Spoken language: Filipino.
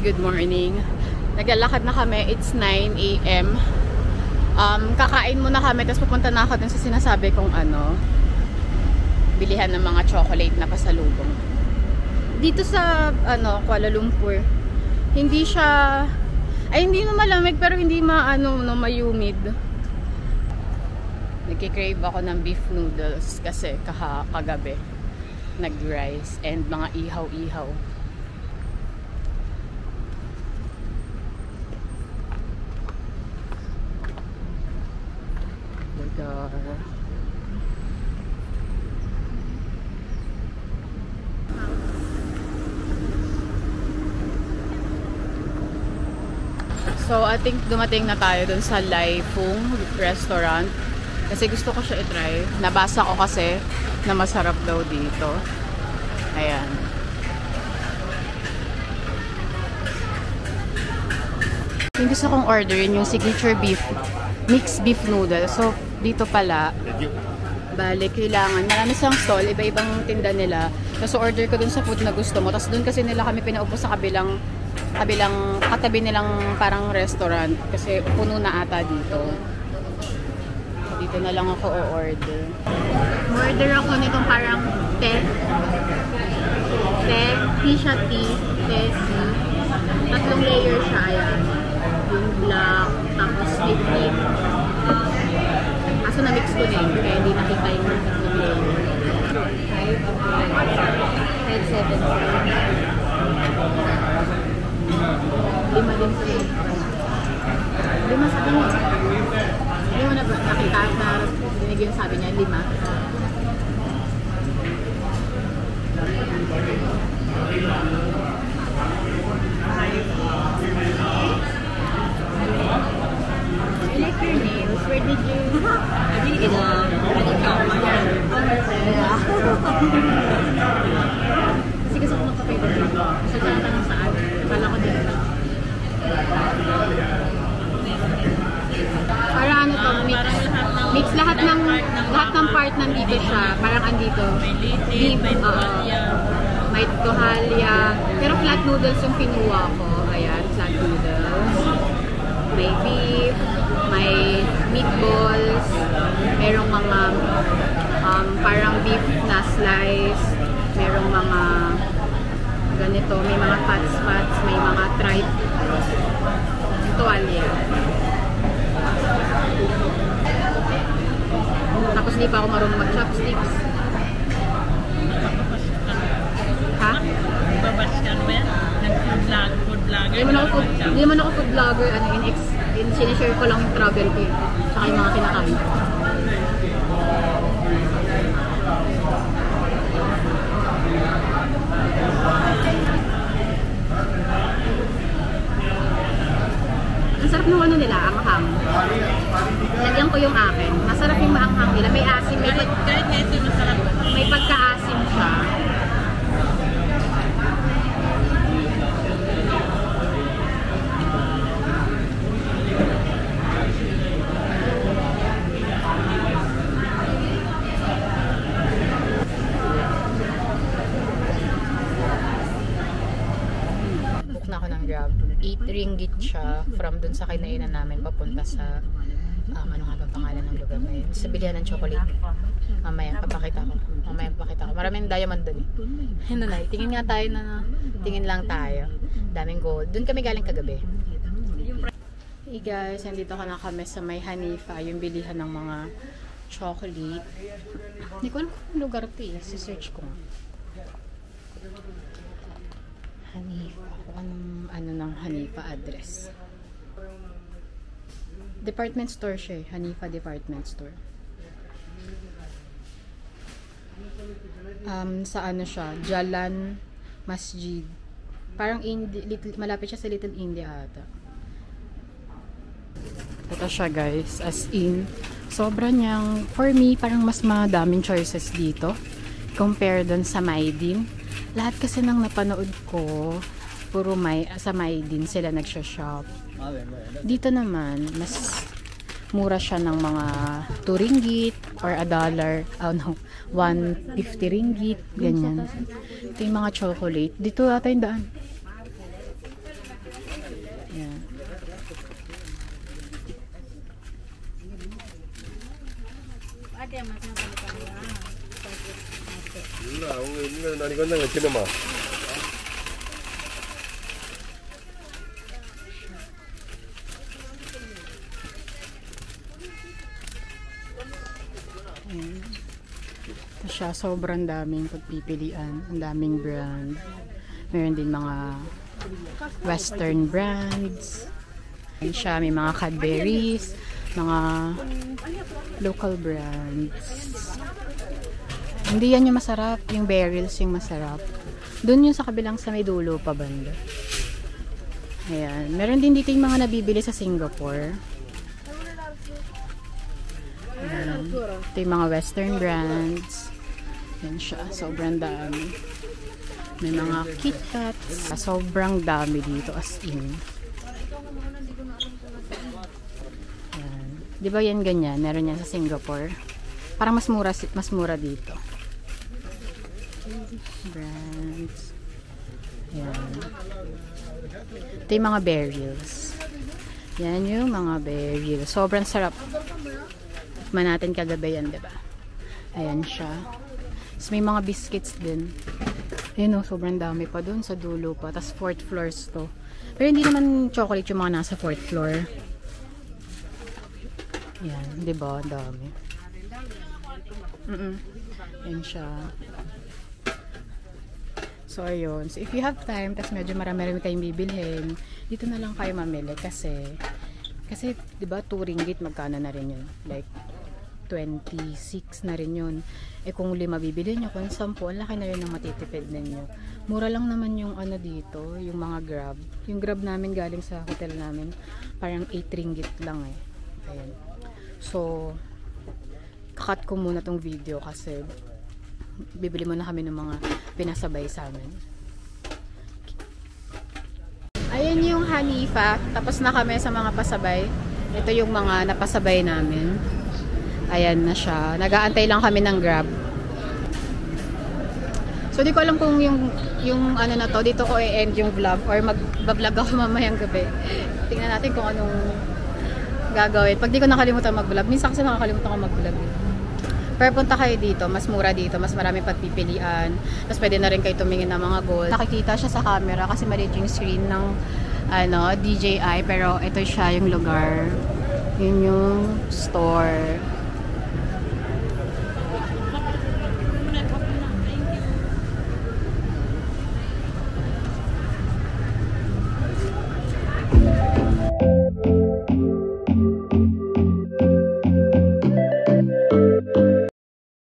good morning. Naglalakad na kami. It's 9 AM. Kakain muna kami, tapos pupunta na ako dun sa sinasabi kong bilihan ng mga chocolate na pasalubong. Dito sa Kuala Lumpur, hindi siya, hindi na malamig pero hindi ma-humid. Nagki-crave ako ng beef noodles kasi kagabi nag-rice and mga ihaw-ihaw. So, I think dumating na tayo dun sa Lai Fung restaurant. Kasi gusto ko siya i-try. Nabasa ko kasi na masarap daw dito. Ayan. Yung gusto kong orderin yung signature beef, mixed beef noodle. So, dito pala, balik, kailangan. Marami siyang stall, iba-ibang tinda nila. Tapos order ko dun sa food na gusto mo. Tapos dun kasi nila kami pinaupo sa katabi nilang parang restaurant. Kasi puno na ata dito. Dito na lang ako o-order. Order ako nitong parang siya tea, tatlong layer siya, ayan. Yung black, tapos with cream. Kaso na-mix ko na kaya hindi nakita yung tatlong layer. 5, 7, 5 din sa'yo. 5 sabi mo. Hindi mo na nakita na dinig yung sabi niya, 5. I like your nails. Where did you... I think it's kasi gusto ko magpapayba dito. Gusto ko lang tanong saan. Kala ko dito. Parang to, mix lahat ng part nandito siya. Parang andito. Beef, may tuhalya. Pero flat noodles yung kinuha ko. Ayan, flat noodles. May beef, may meatballs, merong mga parang beef na slice, merong mga ganito, may mga fats, may mga tripe, tuwalya. Tapos hindi pa ako marunong mag-chopsticks. Ha? Babaskan mo yan? Food vlogger? Hindi naman ako food vlogger. Sinishare ko lang travel ko yun. Tsaka yung mga kinakain. Ang sarap ng nila, anghang. Lagyan ko yung akin. Masarap yung maanghang nila. May asim. Kahit ito masarap. May pagka-asim siya. Grab. 8 ringgit siya from dun sa kinainan namin papunta sa ano nga ba pangalan ng lugar na yun? Sa bilihan ng chocolate. Mamaya papakita ko. Maraming diamond dun eh. Ano na, tingin nga tayo tingin lang tayo. Daming gold. Dun kami galing kagabi. Hey guys, nandito na kami sa may Hanifa, yung bilihan ng mga chocolate. Hindi ko alam kung lugar ito eh. Si-search ko. Hanifa. Anong ng Hanifa address? Department store siya. Hanifa department store. Sa ano siya? Jalan Masjid. Parang malapit siya sa Little India ata. Ito siya guys. As in, sobra niyang, for me, parang mas madaming choices dito. Compare dun sa Maydin. Lahat kasi nang napanood ko, puro sa Maydin sila nagsha-shop. Dito naman, mas mura siya ng mga 2 ringgit or $1. Oh no, 150 ringgit. Ganyan. Ito yung mga chocolate. Dito ata yung daan. Ayan. Ito siya, sobrang daming pagpipilian. Ang daming brand. Meron din mga western brands. Ayan siya, may mga Cadbury's, mga local brands. Hindi yan yung masarap. Yung Beryl's yung masarap. Doon yung sa kabilang sa may dulo pa banda. Ayan. Meron din dito yung mga nabibili sa Singapore. Ayan. Ito yung mga western brands. Yan siya. Sobrang dami. May mga KitKats. Sobrang dami dito as in. Ayan. Di ba yan ganyan? Meron yan sa Singapore. Parang mas mura dito. Brands. Ayan. Ito yung mga Beryl's. Yan yung mga Beryl's. Sobrang sarap. Tikman natin kagabi yan, diba? Ayan siya. Tapos may mga biscuits din. Ayan o, sobrang dami pa dun sa dulo pa. Tapos 4th floors to. Pero hindi naman chocolate yung mga nasa 4th floor. Ayan, diba? Dami. Ayan siya. So, ayun. So, if you have time, tapos medyo marami-rami kayong bibilhin, dito na lang kayo mamili kasi diba, 2 ringgit, magkano na rin yun? Like, 26 na rin yun. Eh, kung 5 bibili nyo, kung 10, ang laki na rin ang matitipid ninyo. Mura lang naman yung ano dito, yung mga Grab. Yung Grab namin galing sa hotel namin, parang 8 ringgit lang eh. Ayan. So, kakat ko muna tong video kasi bibili muna kami ng mga pinasabay sa amin. Ayan yung Hanifa. Tapos na kami sa mga pasabay. Ito yung mga napasabay namin. Ayan na siya. Nag-aantay lang kami ng Grab. So, di ko alam kung yung ano na to, dito ko i-end yung vlog or mag-vlog ako mamayang gabi. Tingnan natin kung anong gagawin. Pag di ko nakalimutan mag-vlog. Minsan kasi nakakalimutan ko mag-vlog. Pero punta kayo dito, mas mura dito, mas maraming pagpipilian. Tapos pwede na rin kayo tumingin ng mga gold. Nakikita siya sa camera kasi maliit yung screen ng DJI, pero ito siya yung lugar. Yun yung store.